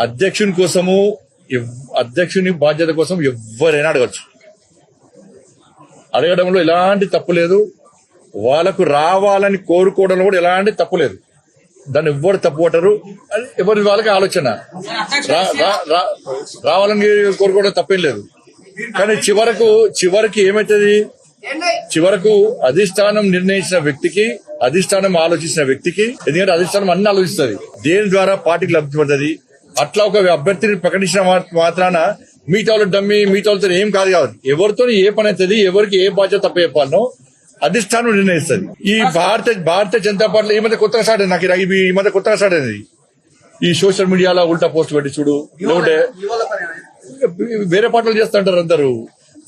అధ్యక్షుని కోసము అధ్యక్షుని బాధ్యత కోసం ఎవరైనా అడగచ్చు. అడగడంలో ఎలాంటి తప్పు లేదు. వాళ్ళకు రావాలని కోరుకోవడంలో కూడా ఎలాంటి తప్పు లేదు. దాన్ని ఎవ్వరు తప్పు పట్టరు. ఎవరి వాళ్ళకి ఆలోచన రావాలని కోరుకోవడం తప్పేం లేదు. కానీ చివరికి ఏమైతుంది, చివరకు అధిష్టానం నిర్ణయించిన వ్యక్తికి, అధిష్టానం ఆలోచించిన వ్యక్తికి, ఎందుకంటే అధిష్టానం అన్ని ఆలోచిస్తుంది, దేని ద్వారా పార్టీకి లబ్ధి పడుతుంది. అట్లా ఒక అభ్యర్థిని ప్రకటించిన మాత్రాన మిగతా వాళ్ళు డమ్మి, మిగతా వాళ్ళతో ఏం కాదు. ఎవరితో ఏ పని అవుతుంది, ఎవరికి ఏ బాధ్యత తప్ప చెప్పాలనో అధిష్టానం నిర్ణయిస్తుంది. ఈ భారతీయ జనతా పార్టీ ఈ మధ్య కొత్తగా స్టార్ట్ అయింది. నాకు ఈ మధ్య కొత్తగా స్టార్ట్ అయింది ఈ సోషల్ మీడియాలో ఉల్టా పోస్ట్ పెట్టి చూడు. లేకుంటే వేరే పార్టీలు చేస్తుంటారు అందరూ.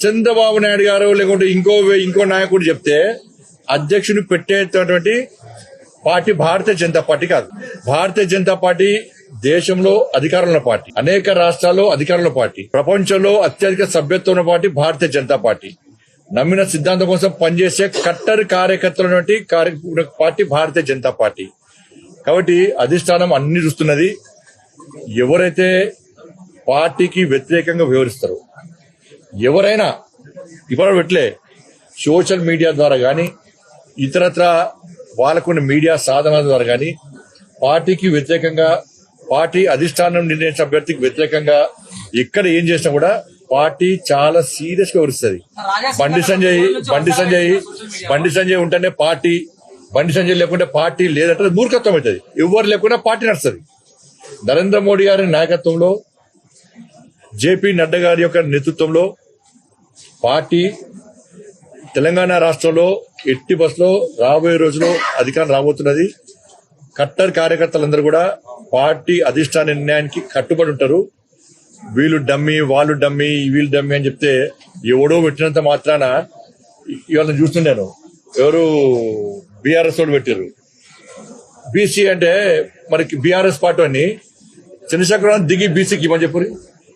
చంద్రబాబు నాయుడు గారు లేకుంటే ఇంకో నాయకుడు చెప్తే అధ్యక్షుని పెట్టేటటువంటి పార్టీ భారతీయ జనతా పార్టీ కాదు. భారతీయ జనతా పార్టీ దేశంలో అధికారంలో పార్టీ, అనేక రాష్ట్రాల్లో అధికారంలో పార్టీ, ప్రపంచంలో అత్యధిక సభ్యత్వం ఉన్న పార్టీ భారతీయ జనతా పార్టీ. నమ్మిన సిద్ధాంతం కోసం పనిచేసే కట్టర్ కార్యకర్తల పార్టీ భారతీయ జనతా పార్టీ. కాబట్టి అధిష్టానం అన్ని చూస్తున్నది. ఎవరైతే పార్టీకి వ్యతిరేకంగా వ్యవహరిస్తారో, ఎవరైనా ఇప్పుడు పెట్టలే సోషల్ మీడియా ద్వారా గాని ఇతరత్ర వాళ్ళకున్న మీడియా సాధనాల ద్వారా గాని పార్టీకి వ్యతిరేకంగా, పార్టీ అధిష్టానం నిర్ణయించిన అభ్యర్థికి వ్యతిరేకంగా ఎక్కడ ఏం చేసినా కూడా పార్టీ చాలా సీరియస్ గా వ్యవహరిస్తుంది. బండి సంజయ్ ఉంటేనే పార్టీ, బండి సంజయ్ లేకుంటే పార్టీ లేదంటే మూర్ఖత్వం అవుతుంది. ఎవరు లేకుండా పార్టీ నడుస్తుంది. నరేంద్ర మోడీ గారి నాయకత్వంలో, జేపీ నడ్డా గారి యొక్క నేతృత్వంలో పార్టీ తెలంగాణ రాష్ట్రంలో ఎట్టి బస్సులో రాబోయే రోజుల్లో అధికారం రాబోతున్నది. కట్టర్ కార్యకర్తలందరూ కూడా పార్టీ అధిష్టాన నిర్ణయానికి కట్టుబడి ఉంటారు. వీళ్ళు డమ్మి, వాళ్ళు డమ్మి, వీళ్ళు డమ్మి అని చెప్తే ఎవడో పెట్టినంత మాత్రాన ఇవాళ చూస్తున్నాను. ఎవరు బీఆర్ఎస్ వాళ్ళు పెట్టారు. బీసీ అంటే మనకి బీఆర్ఎస్ పార్టీ అని చంద్రశేఖరరావు దిగి బీసీకి ఇవ్వని చెప్పు.